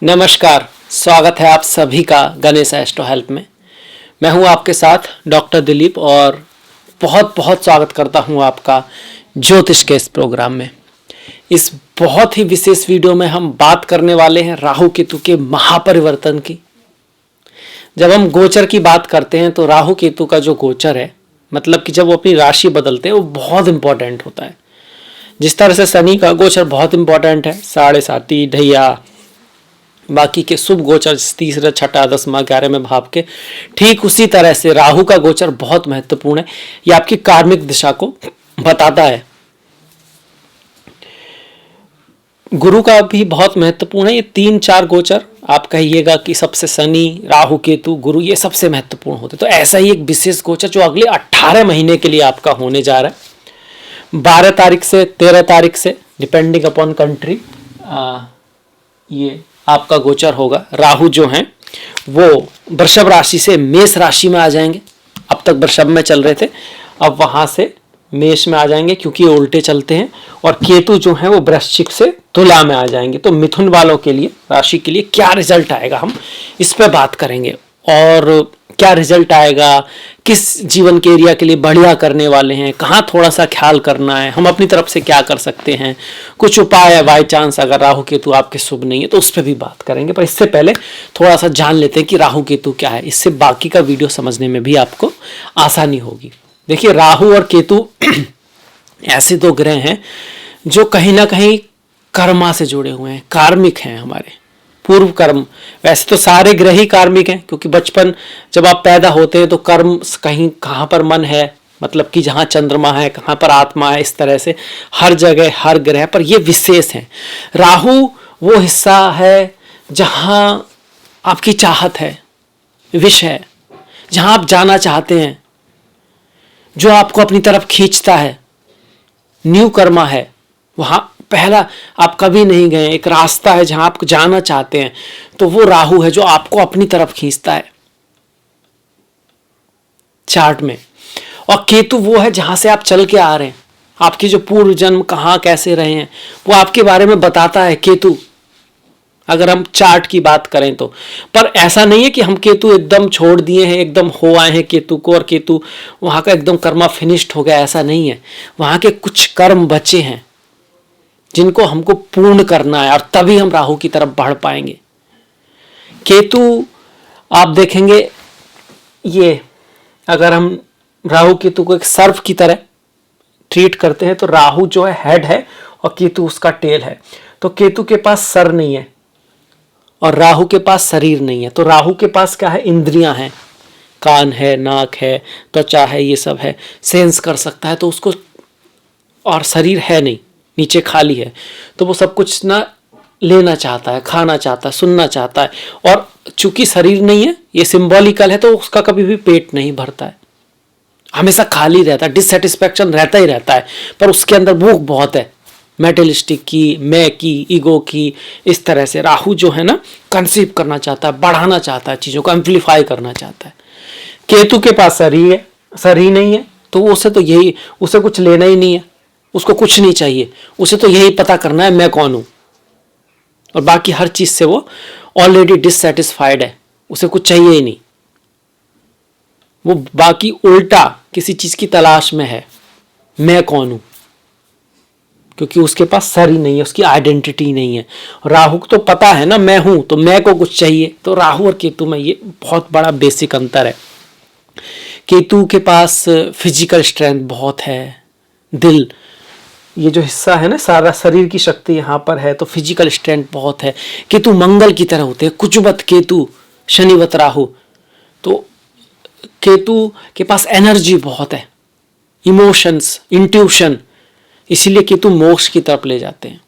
नमस्कार, स्वागत है आप सभी का गणेश एस्ट्रो हेल्प में। मैं हूं आपके साथ डॉक्टर दिलीप और बहुत बहुत स्वागत करता हूं आपका ज्योतिष के इस प्रोग्राम में। इस बहुत ही विशेष वीडियो में हम बात करने वाले हैं राहु केतु के महापरिवर्तन की। जब हम गोचर की बात करते हैं तो राहु केतु का जो गोचर है, मतलब कि जब वो अपनी राशि बदलते हैं, वो बहुत इंपॉर्टेंट होता है। जिस तरह से शनि का गोचर बहुत इंपॉर्टेंट है, 7.5 ढैया, बाकी के शुभ गोचर 3, 6, 10, 11वें भाव के, ठीक उसी तरह से राहु का गोचर बहुत महत्वपूर्ण है। यह आपकी कार्मिक दिशा को बताता है। गुरु का भी बहुत महत्वपूर्ण है। ये 3-4 गोचर आप कहिएगा कि सबसे शनि, राहु, केतु, गुरु, ये सबसे महत्वपूर्ण होते। तो ऐसा ही एक विशेष गोचर जो अगले 18 महीने के लिए आपका होने जा रहा है, 12 तारीख से 13 तारीख से, डिपेंडिंग अपॉन कंट्री, ये आपका गोचर होगा। राहु जो हैं वो वृषभ राशि से मेष राशि में आ जाएंगे। अब तक वृषभ में चल रहे थे, अब वहां से मेष में आ जाएंगे क्योंकि ये उल्टे चलते हैं। और केतु जो है वो वृश्चिक से तुला में आ जाएंगे। तो मिथुन वालों के लिए, राशि के लिए क्या रिजल्ट आएगा, हम इस पे बात करेंगे। और क्या रिजल्ट आएगा, किस जीवन के एरिया के लिए बढ़िया करने वाले हैं, कहाँ थोड़ा सा ख्याल करना है, हम अपनी तरफ से क्या कर सकते हैं, कुछ उपाय है बाई चांस अगर राहु केतु आपके शुभ नहीं है तो उस पर भी बात करेंगे। पर इससे पहले थोड़ा सा जान लेते हैं कि राहु केतु क्या है। इससे बाकी का वीडियो समझने में भी आपको आसानी होगी। देखिए, राहु और केतु ऐसे 2 ग्रह हैं जो कहीं ना कहीं कर्मा से जुड़े हुए हैं, कार्मिक हैं, हमारे पूर्व कर्म। वैसे तो सारे ग्रह ही कार्मिक हैं, क्योंकि बचपन जब आप पैदा होते हैं तो कर्म कहीं कहाँ पर मन है, मतलब कि जहाँ चंद्रमा है, कहाँ पर आत्मा है, इस तरह से हर जगह हर ग्रह पर ये विशेष है। राहु वो हिस्सा है जहाँ आपकी चाहत है, विश है, जहाँ आप जाना चाहते हैं, जो आपको अपनी तरफ खींचता है, न्यू कर्मा है। वहां पहला आप कभी नहीं गए, एक रास्ता है जहां आप जाना चाहते हैं, तो वो राहु है जो आपको अपनी तरफ खींचता है चार्ट में। और केतु वो है जहां से आप चल के आ रहे हैं, आपकी जो पूर्व जन्म कहां कैसे रहे हैं वो आपके बारे में बताता है केतु, अगर हम चार्ट की बात करें तो। पर ऐसा नहीं है कि हम केतु एकदम छोड़ दिए हैं, एकदम हो आए हैं केतु को और केतु वहां का एकदम कर्मा फिनिश्ड हो गया, ऐसा नहीं है। वहां के कुछ कर्म बचे हैं जिनको हमको पूर्ण करना है, और तभी हम राहु की तरफ बढ़ पाएंगे। केतु आप देखेंगे, ये अगर हम राहु केतु को एक सर्फ की तरह ट्रीट करते हैं तो राहु जो है हेड है और केतु उसका टेल है। तो केतु के पास सर नहीं है और राहु के पास शरीर नहीं है। तो राहु के पास क्या है, इंद्रियां हैं, कान है, नाक है, त्वचा है, ये सब है, सेंस कर सकता है तो उसको, और शरीर है नहीं, नीचे खाली है। तो वो सब कुछ ना लेना चाहता है, खाना चाहता है, सुनना चाहता है। और चूंकि शरीर नहीं है, ये सिंबॉलिकल है, तो उसका कभी भी पेट नहीं भरता है, हमेशा खाली रहता है, डिससेटिस्फैक्शन रहता ही रहता है। पर उसके अंदर भूख बहुत है, मेटेलिस्टिक की, मैं की, ईगो की, इस तरह से। राहु जो है ना, कंसीव करना चाहता है, बढ़ाना चाहता है, चीज़ों को एम्प्लीफाई करना चाहता है। केतु के पास शरीर है, शरीर नहीं है, तो उसे तो यही, उसे कुछ लेना ही नहीं है, उसको कुछ नहीं चाहिए, उसे तो यही पता करना है मैं कौन हूं। और बाकी हर चीज से वो ऑलरेडी डिससेटिस्फाइड है, उसे कुछ चाहिए ही नहीं। वो बाकी उल्टा किसी चीज की तलाश में है, मैं कौन हूं, क्योंकि उसके पास सर ही नहीं है, उसकी आइडेंटिटी नहीं है। राहु को तो पता है ना मैं हूं, तो मैं को कुछ चाहिए। तो राहु और केतु में ये बहुत बड़ा बेसिक अंतर है। केतु के पास फिजिकल स्ट्रेंथ बहुत है, दिल, ये जो हिस्सा है ना, सारा शरीर की शक्ति यहाँ पर है, तो फिजिकल स्ट्रेंथ बहुत है। केतु मंगल की तरह होते हैं, कुजबत केतु, शनिवत राहु। तो केतु के पास एनर्जी बहुत है, इमोशंस, इंट्यूशन, इसीलिए केतु मोक्ष की तरफ ले जाते हैं।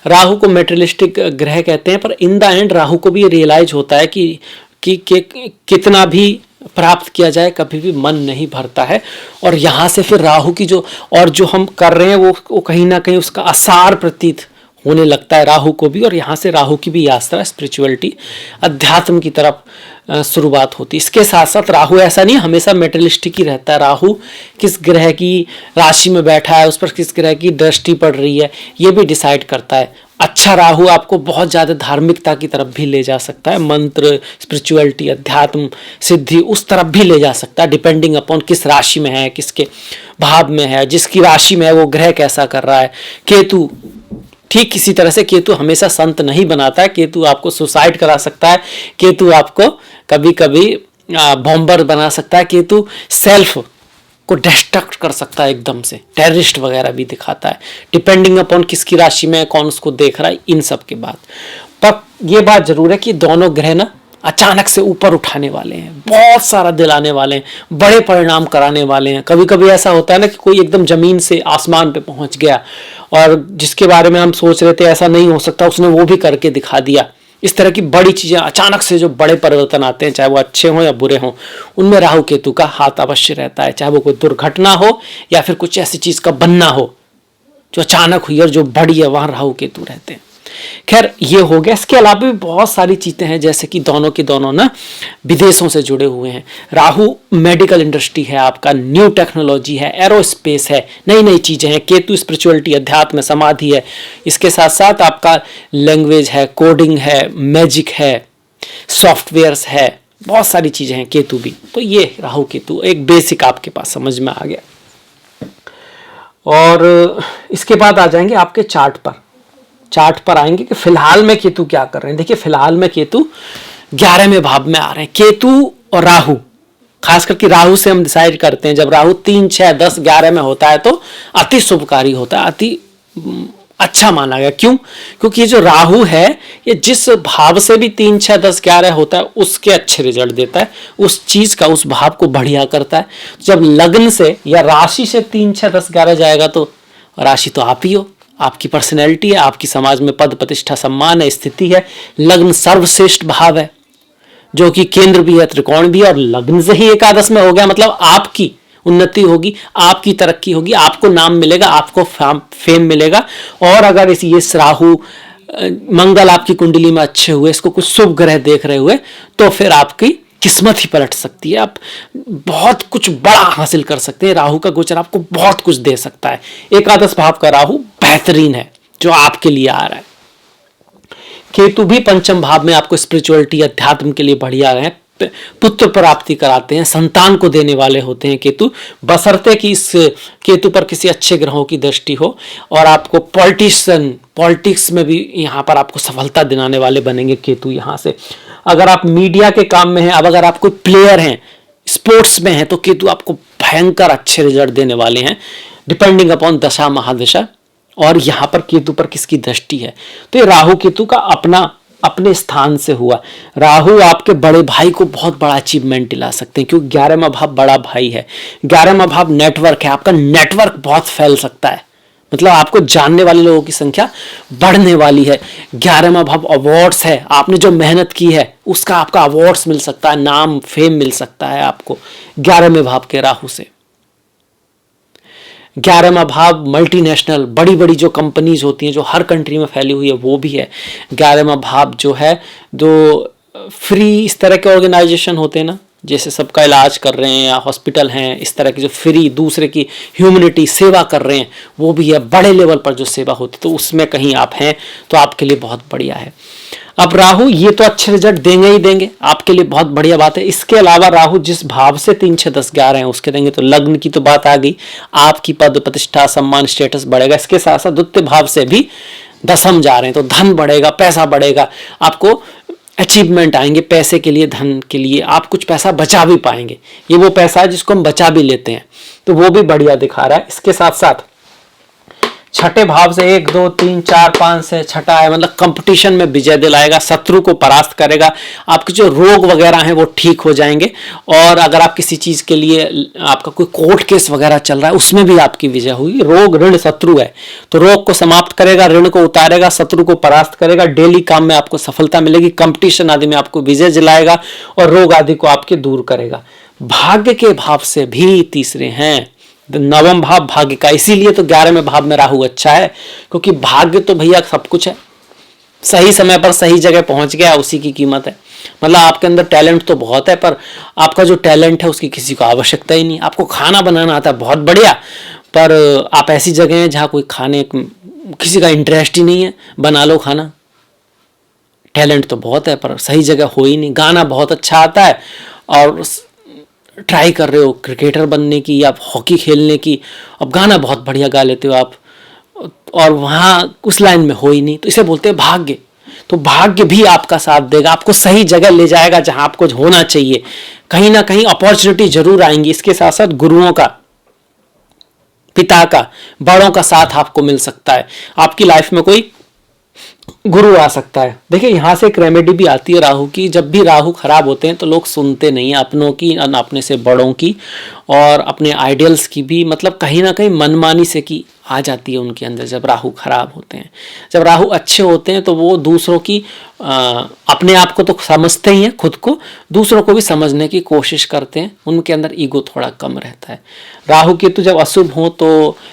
राहु को मेटेरियलिस्टिक ग्रह कहते हैं, पर इन द एंड राहु को भी रियलाइज होता है कि कितना भी प्राप्त किया जाए कभी भी मन नहीं भरता है। और यहाँ से फिर राहु की जो, और जो हम कर रहे हैं वो कहीं ना कहीं उसका आसार प्रतीत होने लगता है राहु को भी, और यहाँ से राहु की भी यात्रा स्पिरिचुअलिटी अध्यात्म की तरफ शुरुआत होती है। इसके साथ साथ राहु ऐसा नहीं हमेशा मेटेरियलिस्टिक ही रहता है। राहु किस ग्रह की राशि में बैठा है, उस पर किस ग्रह की दृष्टि पड़ रही है, ये भी डिसाइड करता है। अच्छा राहु आपको बहुत ज़्यादा धार्मिकता की तरफ भी ले जा सकता है, मंत्र, स्पिरिचुअलिटी, अध्यात्म, सिद्धि उस तरफ भी ले जा सकता है, डिपेंडिंग अपॉन किस राशि में है, किसके भाव में है, जिसकी राशि में है वो ग्रह कैसा कर रहा है। केतु ठीक इसी तरह से केतु हमेशा संत नहीं बनाता है। केतु आपको सुसाइड करा सकता है, केतु आपको कभी कभी बॉम्बर बना सकता है, केतु सेल्फ को डिस्ट्रक्ट कर सकता है एकदम से, टेररिस्ट वगैरह भी दिखाता है, डिपेंडिंग अपॉन किसकी राशि में कौन उसको देख रहा है। इन सब के बाद पर यह बात जरूर है कि दोनों ग्रह ना अचानक से ऊपर उठाने वाले हैं, बहुत सारा दिलाने वाले हैं, बड़े परिणाम कराने वाले हैं। कभी कभी ऐसा होता है ना कि कोई एकदम जमीन से आसमान पे पहुंच गया और जिसके बारे में हम सोच रहे थे ऐसा नहीं हो सकता, उसने वो भी करके दिखा दिया। इस तरह की बड़ी चीजें अचानक से जो बड़े परिवर्तन आते हैं, चाहे वो अच्छे हों या बुरे हों, उनमें राहु केतु का हाथ अवश्य रहता है। चाहे वो कोई दुर्घटना हो या फिर कुछ ऐसी चीज का बनना हो जो अचानक हुई और जो बड़ी है, वहां राहु केतु रहते हैं। खैर ये हो गया। इसके अलावा भी बहुत सारी चीजें हैं, जैसे कि दोनों के दोनों ना विदेशों से जुड़े हुए हैं। राहु मेडिकल इंडस्ट्री है आपका, न्यू टेक्नोलॉजी है, एरोस्पेस है, नई नई चीजें हैं। केतु स्पिरिचुअलिटी, अध्यात्म, समाधि है। इसके साथ साथ आपका लैंग्वेज है, कोडिंग है, मैजिक है, सॉफ्टवेयर्स है, बहुत सारी चीजें हैं केतु भी। तो ये राहु केतु एक बेसिक आपके पास समझ में आ गया। और इसके बाद आ जाएंगे आपके चार्ट पर आएंगे कि फिलहाल में केतु क्या कर रहे हैं। देखिए फिलहाल में केतु 11वें भाव में आ रहे हैं। केतु और राहु, खास करके राहु से हम डिसाइड करते हैं, जब राहु 3, 6, 10, 11 में होता है तो अति शुभकारी होता है, अति अच्छा माना गया। क्यों? क्योंकि ये जो राहु है ये जिस भाव से भी 3, 6, 10, 11 होता है उसके अच्छे रिजल्ट देता है, उस चीज का, उस भाव को बढ़िया करता है। जब लग्न से या राशि से 3, 6, 10, 11 जाएगा तो राशि तो आप ही हो, आपकी पर्सनैलिटी है, आपकी समाज में पद प्रतिष्ठा सम्मान है, स्थिति है। लग्न सर्वश्रेष्ठ भाव है जो कि केंद्र भी है, त्रिकोण भी है, और लग्न से ही एकादश में हो गया, मतलब आपकी उन्नति होगी, आपकी तरक्की होगी, आपको नाम मिलेगा, आपको फेम मिलेगा। और अगर ये राहु मंगल आपकी कुंडली में अच्छे हुए, इसको कुछ शुभ ग्रह देख रहे हुए, तो फिर आपकी किस्मत ही पलट सकती है, आप बहुत कुछ बड़ा हासिल कर सकते हैं। राहु का गोचर आपको बहुत कुछ दे सकता है। एकादश भाव का राहु बेहतरीन है जो आपके लिए आ रहा है। केतु भी पंचम भाव में आपको स्पिरिचुअलिटी, अध्यात्म के लिए बढ़िया हैं, पुत्र प्राप्ति कराते हैं, संतान को देने वाले होते हैं केतु, बशर्ते कि इस केतु पर किसी अच्छे ग्रहों की दृष्टि हो। और आपको पॉलिटिक्स में भी यहाँ पर आपको सफलता दिलाने वाले बनेंगे केतु यहाँ से। अगर आप मीडिया के काम में हैं, अब अगर आप कोई प्लेयर हैं, स्पोर्ट्स में हैं, तो केतु आपको भयंकर अच्छे रिजल्ट देने वाले हैं, डिपेंडिंग अपॉन दशा महादशा और यहाँ पर केतु पर किसकी दृष्टि है। तो ये राहु केतु का अपने स्थान से हुआ। राहु आपके बड़े भाई को बहुत बड़ा अचीवमेंट दिला सकते हैं, क्योंकि 11वां भाव बड़ा भाई है, 11वां भाव नेटवर्क है, आपका नेटवर्क बहुत फैल सकता है, मतलब आपको जानने वाले लोगों की संख्या बढ़ने वाली है। 11वां भाव अवार्ड्स है, आपने जो मेहनत की है उसका आपका अवार्ड्स मिल सकता है, नाम फेम मिल सकता है आपको 11वें भाव के राहु से। 11वां भाव मल्टीनेशनल, बड़ी बड़ी जो कंपनीज होती हैं जो हर कंट्री में फैली हुई है वो भी है। 11वां भाव जो है, जो फ्री इस तरह के ऑर्गेनाइजेशन होते हैं ना, जैसे सबका इलाज कर रहे हैं या हॉस्पिटल हैं, इस तरह की जो फ्री दूसरे की ह्यूमैनिटी सेवा कर रहे हैं, वो भी है। बड़े लेवल पर जो सेवा होती है तो उसमें कहीं आप हैं तो आपके लिए बहुत बढ़िया है। अब राहु ये तो अच्छे रिजल्ट देंगे ही देंगे, आपके लिए बहुत बढ़िया बात है। इसके अलावा राहु जिस भाव से 3, 6, 10, 11 हैं उसके देंगे, तो लग्न की तो बात आ गई, आपकी पद प्रतिष्ठा सम्मान स्टेटस बढ़ेगा। इसके साथ साथ द्वितीय भाव से भी 10th जा रहे हैं तो धन बढ़ेगा, पैसा बढ़ेगा, आपको अचीवमेंट आएंगे, पैसे के लिए, धन के लिए आप कुछ पैसा बचा भी पाएंगे। ये वो पैसा है जिसको हम बचा भी लेते हैं, तो वो भी बढ़िया दिखा रहा है। इसके साथ साथ छठे भाव से 1, 2, 3, 4, 5 से छठा है, मतलब कंपटीशन में विजय दिलाएगा, शत्रु को परास्त करेगा, आपके जो रोग वगैरह हैं वो ठीक हो जाएंगे। और अगर आप किसी चीज के लिए, आपका कोई कोर्ट केस वगैरह चल रहा है उसमें भी आपकी विजय हुई। रोग ऋण शत्रु है तो रोग को समाप्त करेगा, ऋण को उतारेगा, शत्रु को परास्त करेगा, डेली काम में आपको सफलता मिलेगी, कंपटीशन आदि में आपको विजय दिलाएगा और रोग आदि को आपके दूर करेगा। भाग्य के भाव से भी तीसरे हैं नवम भाव भाग्य का, इसीलिए तो 11वें भाव में राहु अच्छा है, क्योंकि भाग्य तो भैया सब कुछ है। सही समय पर सही जगह पहुंच गया, उसी की कीमत है। मतलब आपके अंदर टैलेंट तो बहुत है, पर आपका जो टैलेंट है उसकी किसी को आवश्यकता ही नहीं। आपको खाना बनाना आता है, बहुत बढ़िया, पर आप ऐसी जगह हैं जहाँ कोई खाने किसी का इंटरेस्ट ही नहीं है, बना लो खाना। टैलेंट तो बहुत है पर सही जगह हो ही नहीं। गाना बहुत अच्छा आता है और ट्राई कर रहे हो क्रिकेटर बनने की या हॉकी खेलने की, अब गाना बहुत बढ़िया गा लेते हो आप, और वहाँ उस लाइन में हो ही नहीं, तो इसे बोलते हैं भाग्य। तो भाग्य भी आपका साथ देगा, आपको सही जगह ले जाएगा जहाँ आपको होना चाहिए। कहीं ना कहीं अपॉर्चुनिटी जरूर आएंगी। इसके साथ साथ गुरुओं का, पिता का, बड़ों का साथ आपको मिल सकता है। आपकी लाइफ में कोई गुरु आ सकता है। देखिए यहाँ से एक रेमेडी भी आती है राहु की। जब भी राहु खराब होते हैं तो लोग सुनते नहीं हैं अपनों की, अपने से बड़ों की, और अपने आइडियल्स की भी, मतलब कहीं ना कहीं मनमानी से की आ जाती है उनके अंदर जब राहु खराब होते हैं। जब राहु अच्छे होते हैं तो वो दूसरों की अपने आप को तो समझते ही हैं, खुद को, दूसरों को भी समझने की कोशिश करते हैं। उनके अंदर ईगो थोड़ा कम रहता है। राहु केतु जब अशुभ हो तो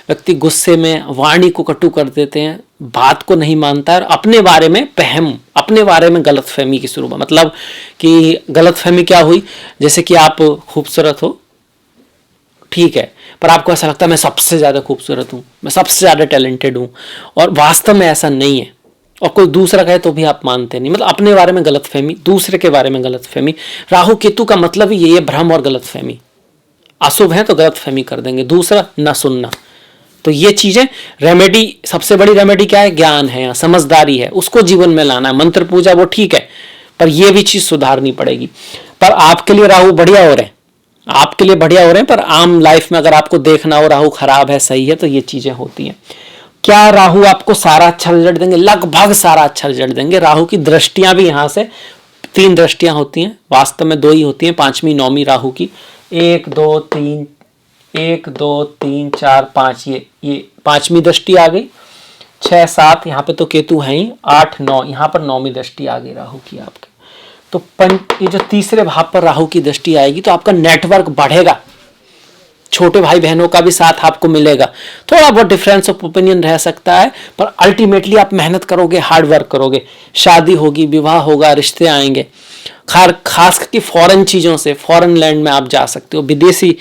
व्यक्ति गुस्से में वाणी को कटु कर देते हैं, बात को नहीं मानता है, और अपने बारे में वहम, अपने बारे में गलतफहमी की शुरू, मतलब कि गलतफहमी क्या हुई, जैसे कि आप खूबसूरत हो, ठीक है, पर आपको ऐसा लगता है मैं सबसे ज़्यादा खूबसूरत हूँ, मैं सबसे ज़्यादा टैलेंटेड हूँ, और वास्तव में ऐसा नहीं है। और कोई दूसरा कहे तो भी आप मानते नहीं, मतलब अपने बारे में गलतफहमी, दूसरे के बारे में गलतफहमी। राहु केतु का मतलब ही ये है, भ्रम और गलतफहमी। अशुभ है तो गलतफहमी कर देंगे, दूसरा न सुनना। तो ये चीजें, रेमेडी, सबसे बड़ी रेमेडी क्या है, ज्ञान है, समझदारी है, उसको जीवन में लाना है। मंत्र पूजा वो ठीक है, पर यह भी चीज सुधारनी पड़ेगी। पर आपके लिए राहु बढ़िया हो रहे हैं, आपके लिए बढ़िया हो रहे हैं, पर आम लाइफ में अगर आपको देखना हो राहु खराब है सही है, तो ये चीजें होती हैं। क्या राहु आपको सारा अच्छा रिजल्ट देंगे? लगभग सारा अच्छा रिजल्ट देंगे। राहु की दृष्टियां भी यहां से 3 दृष्टियां होती हैं, वास्तव में 2 ही होती हैं, 5वीं 9वीं राहु की, 1 2 3, 1 2 3 4 5, ये 5वीं दृष्टि आ गई। 6 7 यहाँ पे तो केतु है ही, 8 9 यहाँ पर 9वीं दृष्टि आ गई राहु की आपके। तो ये जो तीसरे भाव पर राहु की दृष्टि आएगी तो आपका नेटवर्क बढ़ेगा, छोटे भाई बहनों का भी साथ आपको मिलेगा। थोड़ा बहुत डिफरेंस ऑफ ओपिनियन रह सकता है, पर अल्टीमेटली आप मेहनत करोगे, हार्ड वर्क करोगे, शादी होगी, विवाह होगा, रिश्ते आएंगे। खास करके फॉरेन चीज़ों से, फॉरेन लैंड में आप जा सकते हो, विदेशी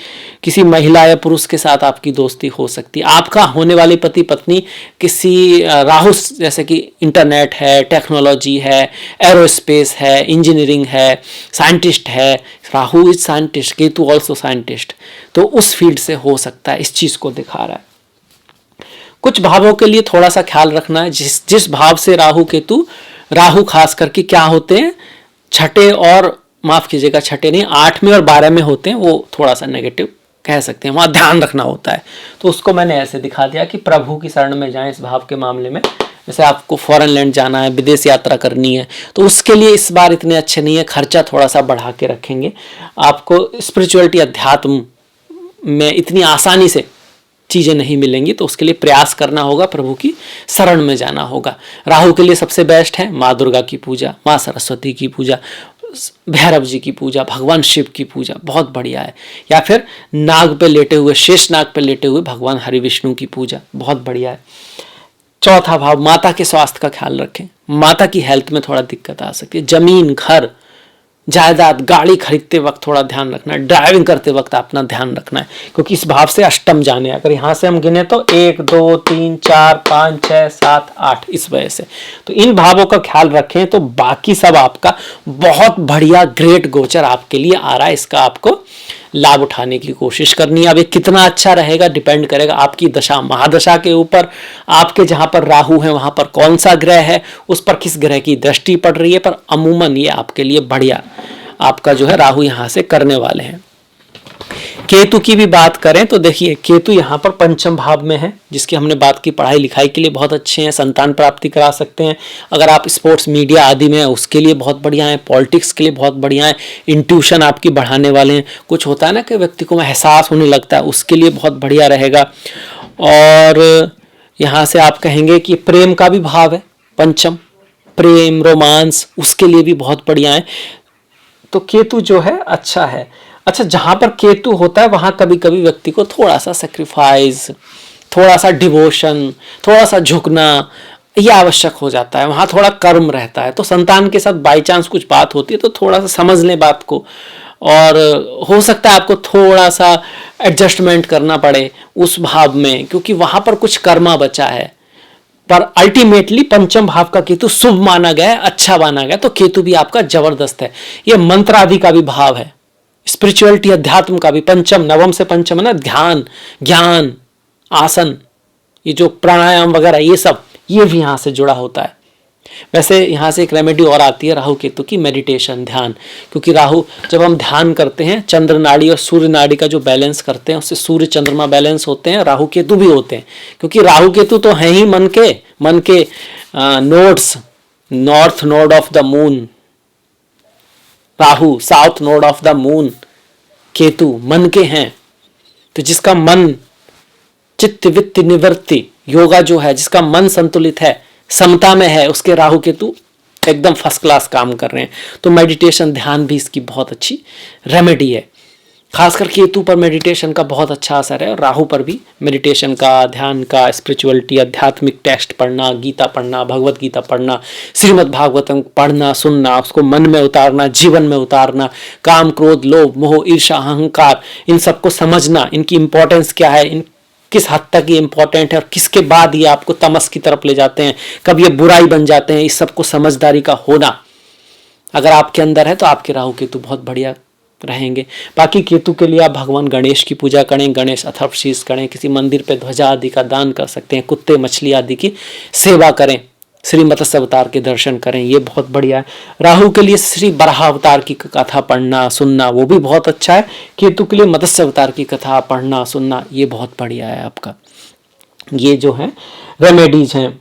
किसी महिला या पुरुष के साथ आपकी दोस्ती हो सकती है। आपका होने वाले पति पत्नी किसी राहु, जैसे कि इंटरनेट है, टेक्नोलॉजी है, एरोस्पेस है, इंजीनियरिंग है, साइंटिस्ट है, Rahu is scientist, Ketu also scientist, तो उस फील्ड से हो सकता है, इस चीज़ को दिखा रहा है। कुछ भावों के लिए थोड़ा सा ख्याल रखना है, जिस भाव से राहु केतु, राहु खास करके क्या होते हैं, छठे और, माफ कीजिएगा, छठे नहीं, 8वें और 12वें होते हैं, वो थोड़ा सा नेगेटिव कह सकते हैं, वहाँ ध्यान रखना होता है। तो उसको मैंने ऐसे दिखा दिया कि प्रभु की शरण में जाएं इस भाव के मामले में। जैसे आपको फॉरेन लैंड जाना है, विदेश यात्रा करनी है, तो उसके लिए इस बार इतने अच्छे नहीं है, खर्चा थोड़ा सा बढ़ा के रखेंगे। आपको स्पिरिचुअलिटी, अध्यात्म में इतनी आसानी से चीज़ें नहीं मिलेंगी, तो उसके लिए प्रयास करना होगा, प्रभु की शरण में जाना होगा। राहु के लिए सबसे बेस्ट है माँ दुर्गा की पूजा, माँ सरस्वती की पूजा, भैरव जी की पूजा, भगवान शिव की पूजा, बहुत बढ़िया है। या फिर नाग पे लेटे हुए, शेष नाग पे लेटे हुए भगवान हरि विष्णु की पूजा, बहुत बढ़िया है। चौथा भाव, माता के स्वास्थ्य का ख्याल रखें। माता की हेल्थ में थोड़ा दिक्कत आ सकती है। जमीन, घर, जायदाद, गाड़ी खरीदते वक्त थोड़ा ध्यान रखना है, ड्राइविंग करते वक्त अपना ध्यान रखना है, क्योंकि इस भाव से अष्टम जाने, अगर यहाँ से हम गिने तो 1 2 3 4 5 6 7 8, इस वजह से तो इन भावों का ख्याल रखें, तो बाकी सब आपका बहुत बढ़िया, ग्रेट गोचर आपके लिए आ रहा है। इसका आपको लाभ उठाने की कोशिश करनी है। अब ये कितना अच्छा रहेगा डिपेंड करेगा आपकी दशा महादशा के ऊपर, आपके जहां पर राहु है वहां पर कौन सा ग्रह है, उस पर किस ग्रह की दृष्टि पड़ रही है, पर अमूमन ये आपके लिए बढ़िया आपका जो है राहु यहां से करने वाले हैं। केतु की भी बात करें तो देखिए, केतु यहाँ पर 5म भाव में है, जिसकी हमने बात की, पढ़ाई लिखाई के लिए बहुत अच्छे हैं, संतान प्राप्ति करा सकते हैं। अगर आप स्पोर्ट्स मीडिया आदि में हैं उसके लिए बहुत बढ़िया है, पॉलिटिक्स के लिए बहुत बढ़िया है, इंट्यूशन आपकी बढ़ाने वाले हैं। कुछ होता है ना कि व्यक्ति को एहसास होने लगता है, उसके लिए बहुत बढ़िया रहेगा। और यहाँ से आप कहेंगे कि प्रेम का भी भाव है 5म, प्रेम, रोमांस, उसके लिए भी बहुत बढ़िया है। तो केतु जो है अच्छा है। अच्छा, जहां पर केतु होता है वहां कभी कभी व्यक्ति को थोड़ा सा सेक्रीफाइस, थोड़ा सा डिवोशन, थोड़ा सा झुकना ये आवश्यक हो जाता है, वहां थोड़ा कर्म रहता है। तो संतान के साथ बाई चांस कुछ बात होती है तो थोड़ा सा समझ लें बात को, और हो सकता है आपको थोड़ा सा एडजस्टमेंट करना पड़े उस भाव में, क्योंकि वहां पर कुछ कर्मा बचा है। पर अल्टीमेटली पंचम भाव का केतु शुभ माना गया है, अच्छा माना गया, तो केतु भी आपका जबरदस्त है। ये मंत्र आदि का भी भाव है, स्पिरिचुअलिटी अध्यात्म का भी। पंचम, नवम से पंचम है ना, ध्यान, ज्ञान, आसन, ये जो प्राणायाम वगैरह ये सब, ये भी यहां से जुड़ा होता है। वैसे यहाँ से एक रेमेडी और आती है राहु केतु की, मेडिटेशन, ध्यान। क्योंकि राहु, जब हम ध्यान करते हैं, चंद्र नाड़ी और सूर्य नाड़ी का जो बैलेंस करते हैं उससे सूर्य चंद्रमा बैलेंस होते हैं, राहु केतु भी होते हैं। क्योंकि राहु केतु तो है ही मन के nodes, north node of the moon Rahu, south node of the moon Ketu मन के हैं। तो जिसका मन चित्त वित्त निवृत्ति योगा जो है, जिसका मन संतुलित है, समता में है, उसके राहु केतु एकदम फर्स्ट क्लास काम कर रहे हैं। तो मेडिटेशन, ध्यान भी इसकी बहुत अच्छी रेमेडी है। खासकर केतु पर मेडिटेशन का बहुत अच्छा असर है, और राहु पर भी मेडिटेशन का, ध्यान का, स्पिरिचुअलिटी, आध्यात्मिक टेक्स्ट पढ़ना, गीता पढ़ना, भगवत गीता पढ़ना, श्रीमद् भागवतम पढ़ना, सुनना, उसको मन में उतारना, जीवन में उतारना, काम, क्रोध, लोभ, मोह, ईर्ष्या, अहंकार, इन सबको समझना, इनकी इंपॉर्टेंस क्या है, इन किस हद तक ये इंपॉर्टेंट है और किसके बाद ये आपको तमस की तरफ ले जाते हैं, कब ये बुराई बन जाते हैं, इस सबको समझदारी का होना अगर आपके अंदर है तो आपके राहु केतु बहुत बढ़िया रहेंगे। बाकी केतु के लिए आप भगवान गणेश की पूजा करें, गणेश अथर्वशीष करें, किसी मंदिर पे ध्वजा आदि का दान कर सकते हैं, कुत्ते मछली आदि की सेवा करें, श्री मत्स्य अवतार के दर्शन करें, ये बहुत बढ़िया है। राहु के लिए श्री बराह अवतार की कथा पढ़ना सुनना वो भी बहुत अच्छा है। केतु के लिए मत्स्य अवतार की कथा पढ़ना सुनना ये बहुत बढ़िया है आपका। ये जो है रेमेडीज हैं।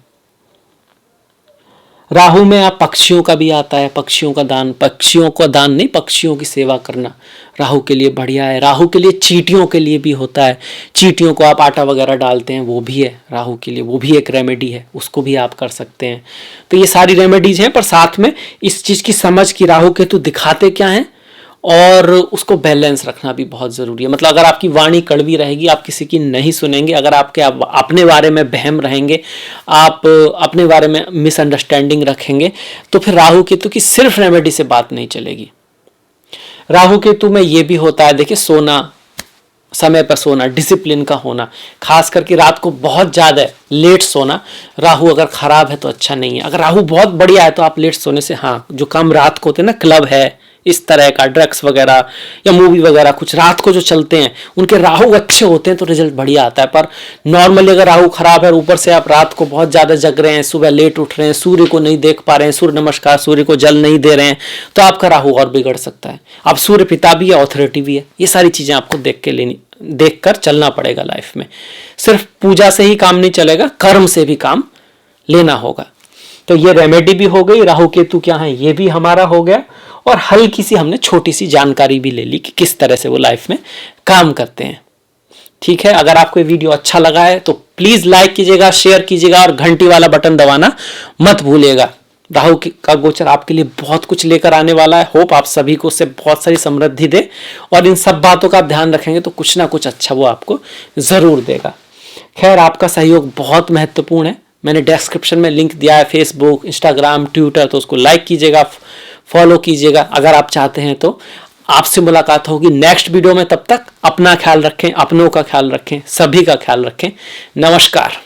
राहु में आप पक्षियों का भी आता है, पक्षियों का दान, पक्षियों का दान नहीं, पक्षियों की सेवा करना राहु के लिए बढ़िया है। राहु के लिए चींटियों के लिए भी होता है, चींटियों को आप आटा वगैरह डालते हैं, वो भी है राहु के लिए, वो भी एक रेमेडी है, उसको भी आप कर सकते हैं। तो ये सारी रेमेडीज हैं, पर साथ में इस चीज की समझ की राहु केतु दिखाते क्या है और उसको बैलेंस रखना भी बहुत जरूरी है। मतलब अगर आपकी वाणी कड़वी रहेगी, आप किसी की नहीं सुनेंगे, अगर आपके अपने बारे में बहम रहेंगे, आप अपने बारे में मिसअंडरस्टैंडिंग रखेंगे, तो फिर राहु केतु की सिर्फ रेमेडी से बात नहीं चलेगी। राहु केतु में ये भी होता है, देखिए, सोना, समय पर सोना, डिसिप्लिन का होना, खास करके रात को बहुत ज्यादा लेट सोना। राहु अगर खराब है तो अच्छा नहीं है। अगर राहु बहुत बढ़िया है तो आप लेट सोने से, हाँ, जो काम रात को होते हैं ना, क्लब है, इस तरह का, ड्रग्स वगैरह या मूवी वगैरह कुछ रात को जो चलते हैं, उनके राहु अच्छे होते हैं तो रिजल्ट बढ़िया आता है। पर नॉर्मली अगर राहु खराब है, ऊपर से आप रात को बहुत ज्यादा जग रहे हैं, सुबह लेट उठ रहे हैं, सूर्य को नहीं देख पा रहे हैं, सूर्य नमस्कार, सूर्य को जल नहीं दे रहे हैं, तो आपका राहु और बिगड़ सकता है। आप सूर्य पिता भी है, ऑथोरिटी भी है, ये सारी चीजें आपको देख कर चलना पड़ेगा लाइफ में। सिर्फ पूजा से ही काम नहीं चलेगा, कर्म से भी काम लेना होगा। तो ये रेमेडी भी हो गई, राहु केतु क्या है ये भी हमारा हो गया, और हल्की सी हमने छोटी सी जानकारी भी ले ली कि किस तरह से वो लाइफ में काम करते हैं। ठीक है, अगर आपको ये वीडियो अच्छा लगा है तो प्लीज लाइक कीजिएगा, शेयर कीजिएगा और घंटी वाला बटन दबाना मत भूलिएगा। राहु का गोचर आपके लिए बहुत कुछ लेकर आने वाला है। होप आप सभी को उससे बहुत सारी समृद्धि दे, और इन सब बातों का आप ध्यान रखेंगे तो कुछ ना कुछ अच्छा वो आपको जरूर देगा। खैर, आपका सहयोग बहुत महत्वपूर्ण है। मैंने डिस्क्रिप्शन में लिंक दिया है, फेसबुक, इंस्टाग्राम, ट्विटर, तो उसको लाइक कीजिएगा, फॉलो कीजिएगा अगर आप चाहते हैं तो। आपसे मुलाकात होगी नेक्स्ट वीडियो में, तब तक अपना ख्याल रखें, अपनों का ख्याल रखें, सभी का ख्याल रखें। नमस्कार।